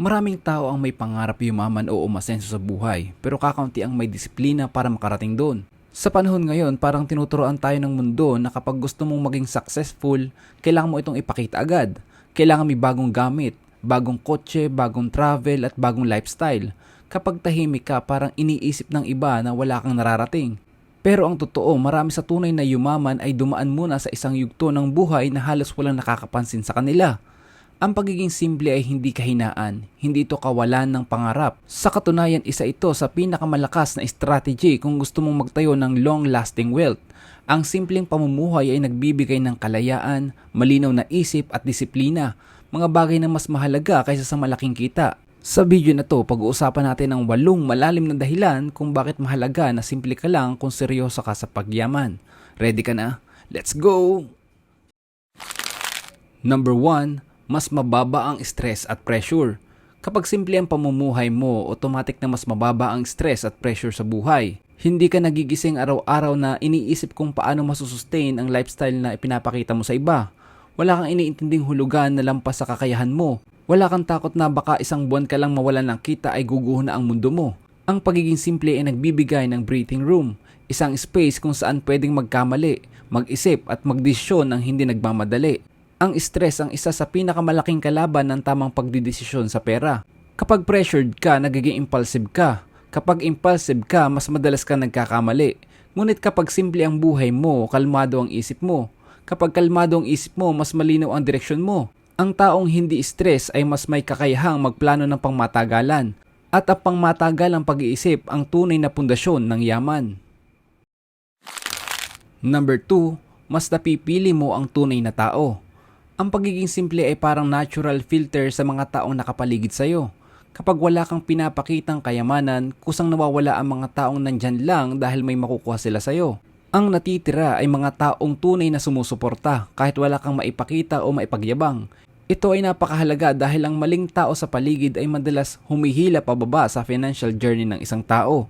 Maraming tao ang may pangarap yumaman o umasenso sa buhay, pero kakaunti ang may disiplina para makarating doon. Sa panahon ngayon, parang tinuturoan tayo ng mundo na kapag gusto mong maging successful, kailangan mo itong ipakita agad. Kailangan may bagong gamit, bagong kotse, bagong travel at bagong lifestyle. Kapag tahimik ka, parang iniisip ng iba na wala kang nararating. Pero ang totoo, marami sa tunay na yumaman ay dumaan muna sa isang yugto ng buhay na halos walang nakakapansin sa kanila. Ang pagiging simple ay hindi kahinaan, hindi ito kawalan ng pangarap. Sa katunayan, isa ito sa pinakamalakas na strategy kung gusto mong magtayo ng long-lasting wealth. Ang simpleng pamumuhay ay nagbibigay ng kalayaan, malinaw na isip at disiplina, mga bagay na mas mahalaga kaysa sa malaking kita. Sa video na to, pag-uusapan natin ang 8 malalim na dahilan kung bakit mahalaga na simple ka lang kung seryoso ka sa pagyaman. Ready ka na? Let's go! Number 1. Mas mababa ang stress at pressure. Kapag simple ang pamumuhay mo, automatic na mas mababa ang stress at pressure sa buhay. Hindi ka nagigising araw-araw na iniisip kung paano masusustain ang lifestyle na ipinapakita mo sa iba. Wala kang iniintinding hulugan na lampas sa kakayahan mo. Wala kang takot na baka isang buwan ka lang mawalan ng kita ay guguho na ang mundo mo. Ang pagiging simple ay nagbibigay ng breathing room, isang space kung saan pwedeng magkamali, mag-isip at magdesisyon ng hindi nagmamadali. Ang stress ang isa sa pinakamalaking kalaban ng tamang pagdidesisyon sa pera. Kapag pressured ka, nagiging impulsive ka. Kapag impulsive ka, mas madalas ka nagkakamali. Ngunit kapag simple ang buhay mo, kalmado ang isip mo. Kapag kalmado ang isip mo, mas malinaw ang direksyon mo. Ang taong hindi stress ay mas may kakayahang magplano ng pangmatagalan. At ang pangmatagalang pag-iisip ang tunay na pundasyon ng yaman. Number 2, mas napipili mo ang tunay na tao. Ang pagiging simple ay parang natural filter sa mga taong nakapaligid sa'yo. Kapag wala kang pinapakitang kayamanan, kusang nawawala ang mga taong nandyan lang dahil may makukuha sila sa'yo. Ang natitira ay mga taong tunay na sumusuporta kahit wala kang maipakita o maipagyabang. Ito ay napakahalaga dahil ang maling tao sa paligid ay madalas humihila pababa sa financial journey ng isang tao.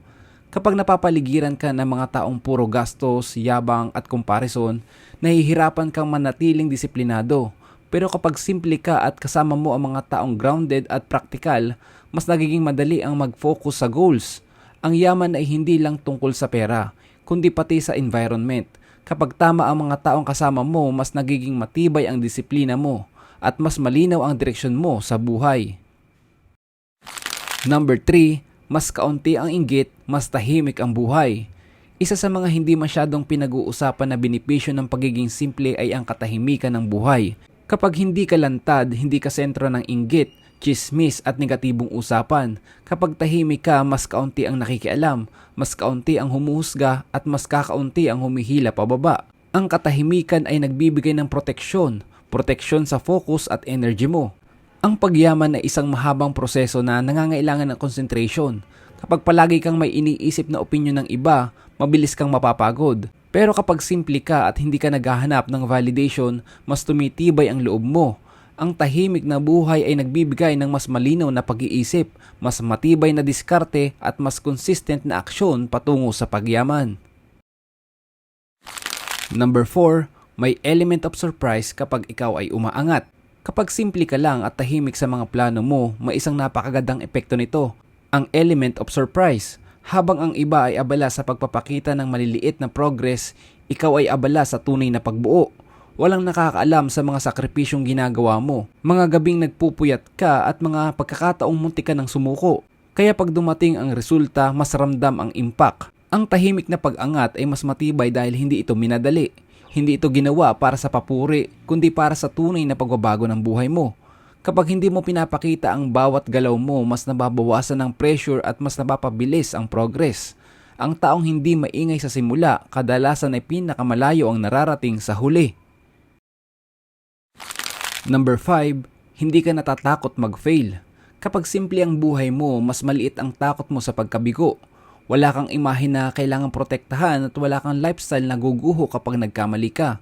Kapag napapaligiran ka ng mga taong puro gastos, yabang at comparison, nahihirapan kang manatiling disiplinado. Pero kapag simple ka at kasama mo ang mga taong grounded at practical, mas nagiging madali ang mag-focus sa goals. Ang yaman ay hindi lang tungkol sa pera, kundi pati sa environment. Kapag tama ang mga taong kasama mo, mas nagiging matibay ang disiplina mo at mas malinaw ang direksyon mo sa buhay. Number 3, mas kaunti ang inggit, mas tahimik ang buhay. Isa sa mga hindi masyadong pinag-uusapan na benepisyo ng pagiging simple ay ang katahimikan ng buhay. Kapag hindi ka lantad, hindi ka sentro ng inggit, chismis at negatibong usapan. Kapag tahimik ka, mas kaunti ang nakikialam, mas kaunti ang humuhusga at mas kakaunti ang humihila pababa. Ang katahimikan ay nagbibigay ng proteksyon sa focus at energy mo. Ang pagyaman ay isang mahabang proseso na nangangailangan ng concentration. Kapag palagi kang may iniisip na opinyon ng iba, mabilis kang mapapagod. Pero kapag simple ka at hindi ka naghahanap ng validation, mas tumitibay ang loob mo. Ang tahimik na buhay ay nagbibigay ng mas malinaw na pag-iisip, mas matibay na diskarte at mas consistent na aksyon patungo sa pagyaman. Number 4, may element of surprise kapag ikaw ay umaangat. Kapag simple ka lang at tahimik sa mga plano mo, may isang napakagandang epekto nito, ang element of surprise. Habang ang iba ay abala sa pagpapakita ng maliliit na progress, ikaw ay abala sa tunay na pagbuo. Walang nakakaalam sa mga sakripisyong ginagawa mo, mga gabing nagpupuyat ka at mga pagkakataong muntik ka ng sumuko. Kaya pag dumating ang resulta, mas ramdam ang impact. Ang tahimik na pag-angat ay mas matibay dahil hindi ito minadali. Hindi ito ginawa para sa papuri, kundi para sa tunay na pagbabago ng buhay mo. Kapag hindi mo pinapakita ang bawat galaw mo, mas nababawasan ng pressure at mas napapabilis ang progress. Ang taong hindi maingay sa simula, kadalasan ay pinakamalayo ang nararating sa huli. Number 5, hindi ka natatakot mag-fail. Kapag simple ang buhay mo, mas maliit ang takot mo sa pagkabigo. Wala kang imahe na kailangang protektahan at wala kang lifestyle na guguho kapag nagkamali ka.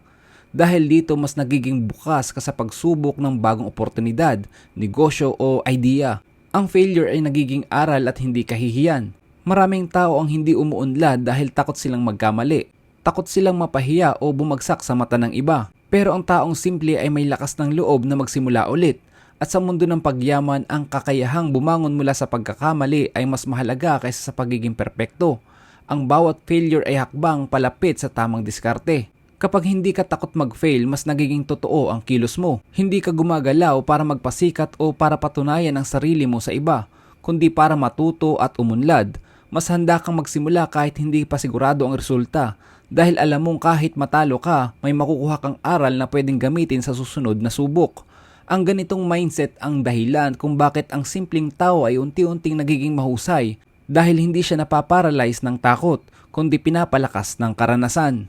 Dahil dito mas nagiging bukas ka sa pagsubok ng bagong oportunidad, negosyo o idea. Ang failure ay nagiging aral at hindi kahihiyan. Maraming tao ang hindi umuunlad dahil takot silang magkamali. Takot silang mapahiya o bumagsak sa mata ng iba. Pero ang taong simple ay may lakas ng loob na magsimula ulit. At sa mundo ng pagyaman, ang kakayahang bumangon mula sa pagkakamali ay mas mahalaga kaysa sa pagiging perpekto. Ang bawat failure ay hakbang palapit sa tamang diskarte. Kapag hindi ka takot mag-fail, mas nagiging totoo ang kilos mo. Hindi ka gumagalaw para magpasikat o para patunayan ang sarili mo sa iba, kundi para matuto at umunlad. Mas handa kang magsimula kahit hindi pa sigurado ang resulta, dahil alam mong kahit matalo ka, may makukuha kang aral na pwedeng gamitin sa susunod na subok. Ang ganitong mindset ang dahilan kung bakit ang simpleng tao ay unti-unting nagiging mahusay, dahil hindi siya napaparalyze ng takot, kundi pinapalakas ng karanasan.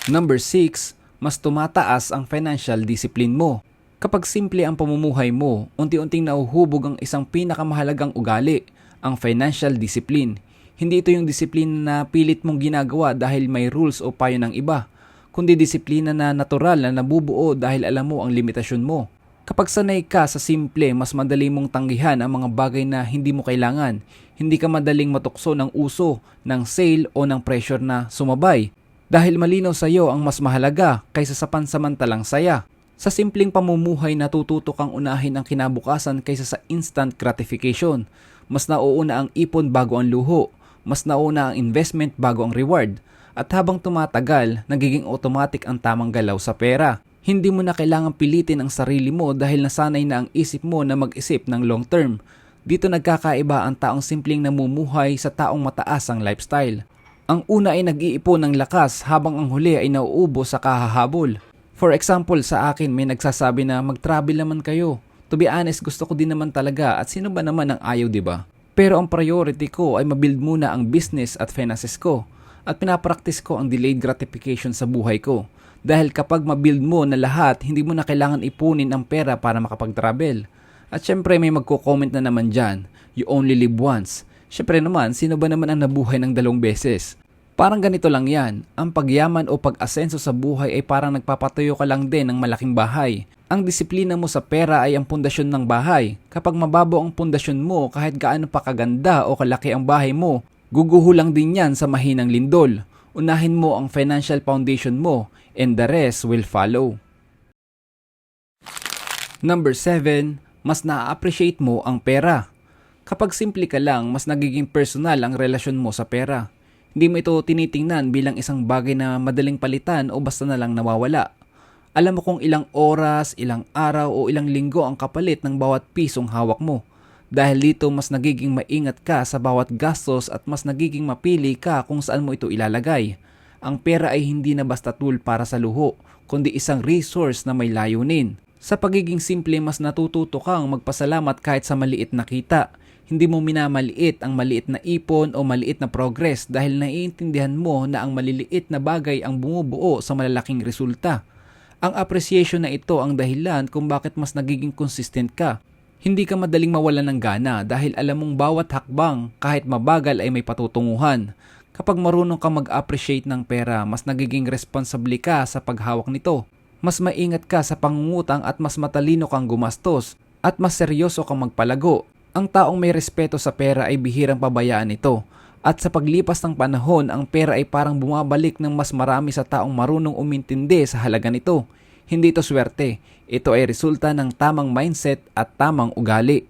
Number 6, mas tumataas ang financial discipline mo. Kapag simple ang pamumuhay mo, unti-unting nauhubog ang isang pinakamahalagang ugali, ang financial discipline. Hindi ito yung disiplina na pilit mong ginagawa dahil may rules o payo ng iba, kundi disiplina na natural na nabubuo dahil alam mo ang limitasyon mo. Kapag sanay ka sa simple, mas madali mong tanggihan ang mga bagay na hindi mo kailangan. Hindi ka madaling matukso ng uso, ng sale o ng pressure na sumabay. Dahil malinaw sa iyo ang mas mahalaga kaysa sa pansamantalang saya. Sa simpleng pamumuhay, natututo kang unahin ang kinabukasan kaysa sa instant gratification. Mas nauuna ang ipon bago ang luho. Mas nauna ang investment bago ang reward. At habang tumatagal, nagiging automatic ang tamang galaw sa pera. Hindi mo na kailangang pilitin ang sarili mo dahil nasanay na ang isip mo na mag-isip ng long term. Dito nagkakaiba ang taong simpleng namumuhay sa taong mataas ang lifestyle. Ang una ay nag-iipon ng lakas habang ang huli ay nauubos sa kahahabol. For example, sa akin may nagsasabi na mag-travel naman kayo. To be honest, gusto ko din naman talaga at sino ba naman ang ayaw, diba? Pero ang priority ko ay mabuild muna ang business at finances ko. At pinapractice ko ang delayed gratification sa buhay ko. Dahil kapag mabuild mo na lahat, hindi mo na kailangan ipunin ang pera para makapag-travel. At syempre may magko-comment na naman dyan, you only live once. Syempre naman, sino ba naman ang nabuhay ng 2 beses? Parang ganito lang yan, ang pagyaman o pag-asenso sa buhay ay parang nagpapatayo ka lang din ng malaking bahay. Ang disiplina mo sa pera ay ang pundasyon ng bahay. Kapag mababaw ang pundasyon mo, kahit gaano pa kaganda o kalaki ang bahay mo, guguho lang din yan sa mahinang lindol. Unahin mo ang financial foundation mo and the rest will follow. Number 7, mas na-appreciate mo ang pera. Kapag simple ka lang, mas nagiging personal ang relasyon mo sa pera. Hindi mo ito tinitingnan bilang isang bagay na madaling palitan o basta na lang nawawala. Alam mo kung ilang oras, ilang araw o ilang linggo ang kapalit ng bawat pisong hawak mo. Dahil dito mas nagiging maingat ka sa bawat gastos at mas nagiging mapili ka kung saan mo ito ilalagay. Ang pera ay hindi na basta tool para sa luho, kundi isang resource na may layunin. Sa pagiging simple, mas natututo kang magpasalamat kahit sa maliit na kita. Hindi mo minamaliit ang maliit na ipon o maliit na progress dahil naiintindihan mo na ang maliliit na bagay ang bumubuo sa malalaking resulta. Ang appreciation na ito ang dahilan kung bakit mas nagiging consistent ka. Hindi ka madaling mawalan ng gana dahil alam mong bawat hakbang kahit mabagal ay may patutunguhan. Kapag marunong ka mag-appreciate ng pera, mas nagiging responsable ka sa paghawak nito. Mas maingat ka sa pangungutang at mas matalino kang gumastos at mas seryoso kang magpalago. Ang taong may respeto sa pera ay bihirang pabayaan ito. At sa paglipas ng panahon, ang pera ay parang bumabalik ng mas marami sa taong marunong umintindi sa halaga nito. Hindi ito swerte. Ito ay resulta ng tamang mindset at tamang ugali.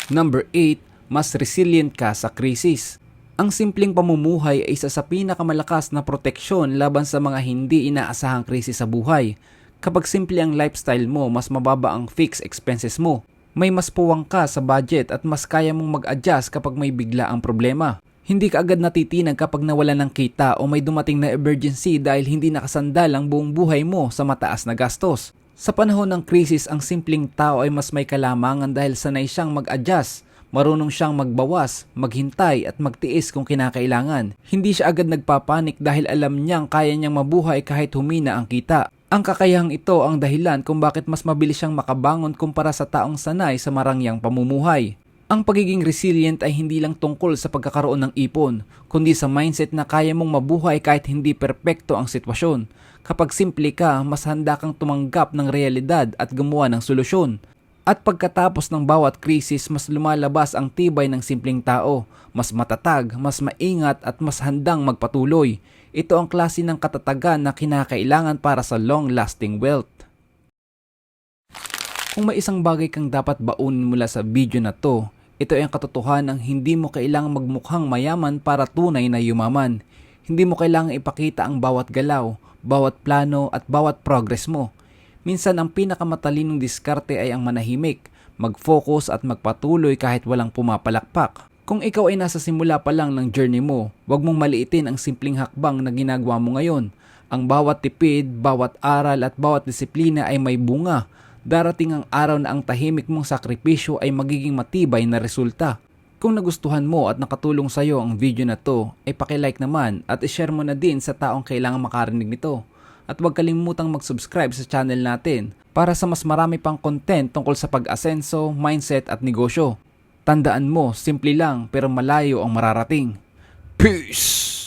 Number 8, mas resilient ka sa krisis. Ang simpleng pamumuhay ay isa sa pinakamalakas na proteksyon laban sa mga hindi inaasahang krisis sa buhay. Kapag simple ang lifestyle mo, mas mababa ang fixed expenses mo. May mas puwang ka sa budget at mas kaya mong mag-adjust kapag may bigla ang problema. Hindi ka agad natitinag kapag nawala ng kita o may dumating na emergency dahil hindi nakasandal ang buong buhay mo sa mataas na gastos. Sa panahon ng krisis, ang simpleng tao ay mas may kalamangan dahil sanay siyang mag-adjust. Marunong siyang magbawas, maghintay at magtiis kung kinakailangan. Hindi siya agad nagpapanik dahil alam niyang kaya niyang mabuhay kahit humina ang kita. Ang kakayahang ito ang dahilan kung bakit mas mabilis siyang makabangon kumpara sa taong sanay sa marangyang pamumuhay. Ang pagiging resilient ay hindi lang tungkol sa pagkakaroon ng ipon, kundi sa mindset na kaya mong mabuhay kahit hindi perpekto ang sitwasyon. Kapag simple ka, mas handa kang tumanggap ng realidad at gumawa ng solusyon. At pagkatapos ng bawat krisis, mas lumalabas ang tibay ng simpleng tao. Mas matatag, mas maingat at mas handang magpatuloy. Ito ang klase ng katatagan na kinakailangan para sa long-lasting wealth. Kung may isang bagay kang dapat baunin mula sa video na to, ito ay ang katotohanan ng hindi mo kailangang magmukhang mayaman para tunay na yumaman. Hindi mo kailangang ipakita ang bawat galaw, bawat plano at bawat progress mo. Minsan ang pinakamatalinong diskarte ay ang manahimik, mag-focus at magpatuloy kahit walang pumapalakpak. Kung ikaw ay nasa simula pa lang ng journey mo, huwag mong maliitin ang simpleng hakbang na ginagawa mo ngayon. Ang bawat tipid, bawat aral at bawat disiplina ay may bunga. Darating ang araw na ang tahimik mong sakripisyo ay magiging matibay na resulta. Kung nagustuhan mo at nakatulong sa iyo ang video na to, ay paki-like naman at i-share mo na din sa taong kailangan makarinig nito. At huwag kalimutang mag-subscribe sa channel natin para sa mas marami pang content tungkol sa pag-asenso, mindset at negosyo. Tandaan mo, simple lang pero malayo ang mararating. Peace!